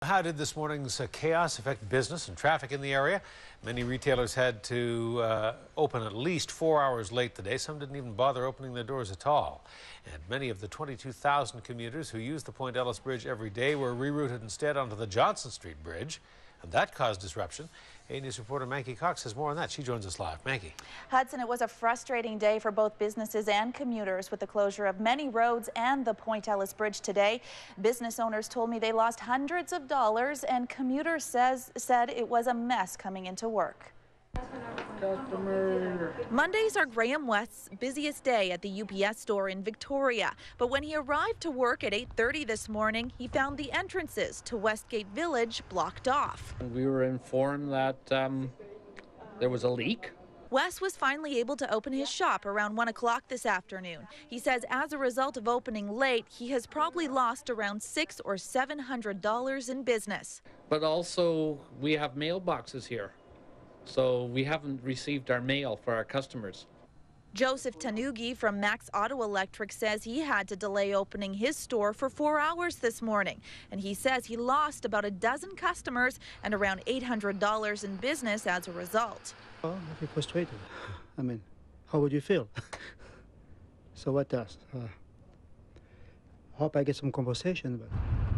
How did this morning's chaos affect business and traffic in the area? Many retailers had to open at least 4 hours late today. Some didn't even bother opening their doors at all. And many of the 22,000 commuters who use the Point Ellice Bridge every day were rerouted instead onto the Johnson Street Bridge. And that caused disruption. A News reporter Maggie Cox has more on that. She joins us live. Maggie. Hudson, it was a frustrating day for both businesses and commuters with the closure of many roads and the Point Ellice Bridge today. Business owners told me they lost hundreds of dollars, and commuters said it was a mess coming into work. Mondays are Graham West's busiest day at the UPS store in Victoria. But when he arrived to work at 8:30 this morning, he found the entrances to Westgate Village blocked off. We were informed that there was a leak. Wes was finally able to open his shop around 1 o'clock this afternoon. He says as a result of opening late, he has probably lost around $600 or $700 in business. But also, we have mailboxes here, so we haven't received our mail for our customers. Joseph Tanugi from Max Auto Electric says he had to delay opening his store for 4 hours this morning. And he says he lost about a dozen customers and around $800 in business as a result. Oh, I feel frustrated. I mean, how would you feel? So what else? Hope I get some compensation. But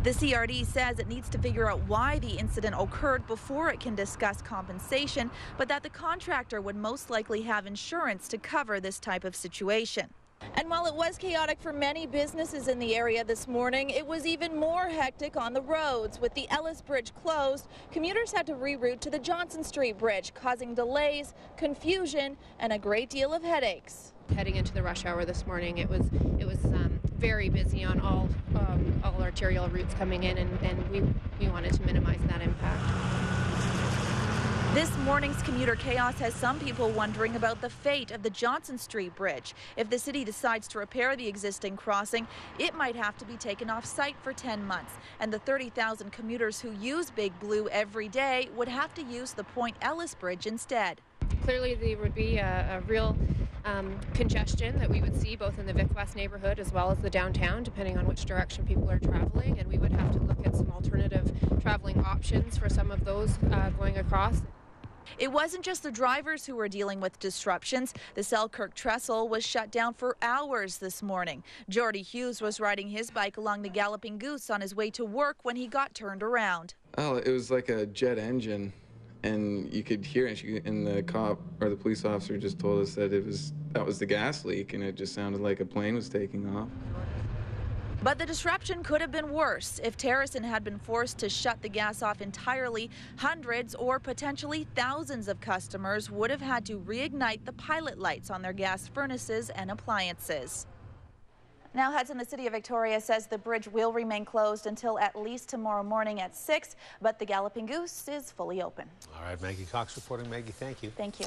the CRD says it needs to figure out why the incident occurred before it can discuss compensation, but that the contractor would most likely have insurance to cover this type of situation. And while it was chaotic for many businesses in the area this morning, it was even more hectic on the roads. With the Ellice Bridge closed, commuters had to reroute to the Johnson Street Bridge, causing delays, confusion, and a great deal of headaches. Heading into the rush hour this morning, it was very busy on all arterial routes coming in, and we wanted to minimize that impact. This morning's commuter chaos has some people wondering about the fate of the Johnson Street Bridge. If the city decides to repair the existing crossing, it might have to be taken off site for 10 months. And the 30,000 commuters who use Big Blue every day would have to use the Point Ellice Bridge instead. Clearly, there would be a real congestion that we would see both in the Vic West neighborhood as well as the downtown, depending on which direction people are traveling. And we would have to look at some alternative traveling options for some of those going across. It wasn't just the drivers who were dealing with disruptions. The Selkirk Trestle was shut down for hours this morning. Jordy Hughes was riding his bike along the Galloping Goose on his way to work when he got turned around. Oh, it was like a jet engine, and you could hear it, and the cop or the police officer just told us that that was the gas leak, and it just sounded like a plane was taking off. But the disruption could have been worse. If Terracin had been forced to shut the gas off entirely, hundreds or potentially thousands of customers would have had to reignite the pilot lights on their gas furnaces and appliances. Now, Hudson, the city of Victoria says the bridge will remain closed until at least tomorrow morning at 6, but the Galloping Goose is fully open. All right, Maggie Cox reporting. Maggie, thank you. Thank you.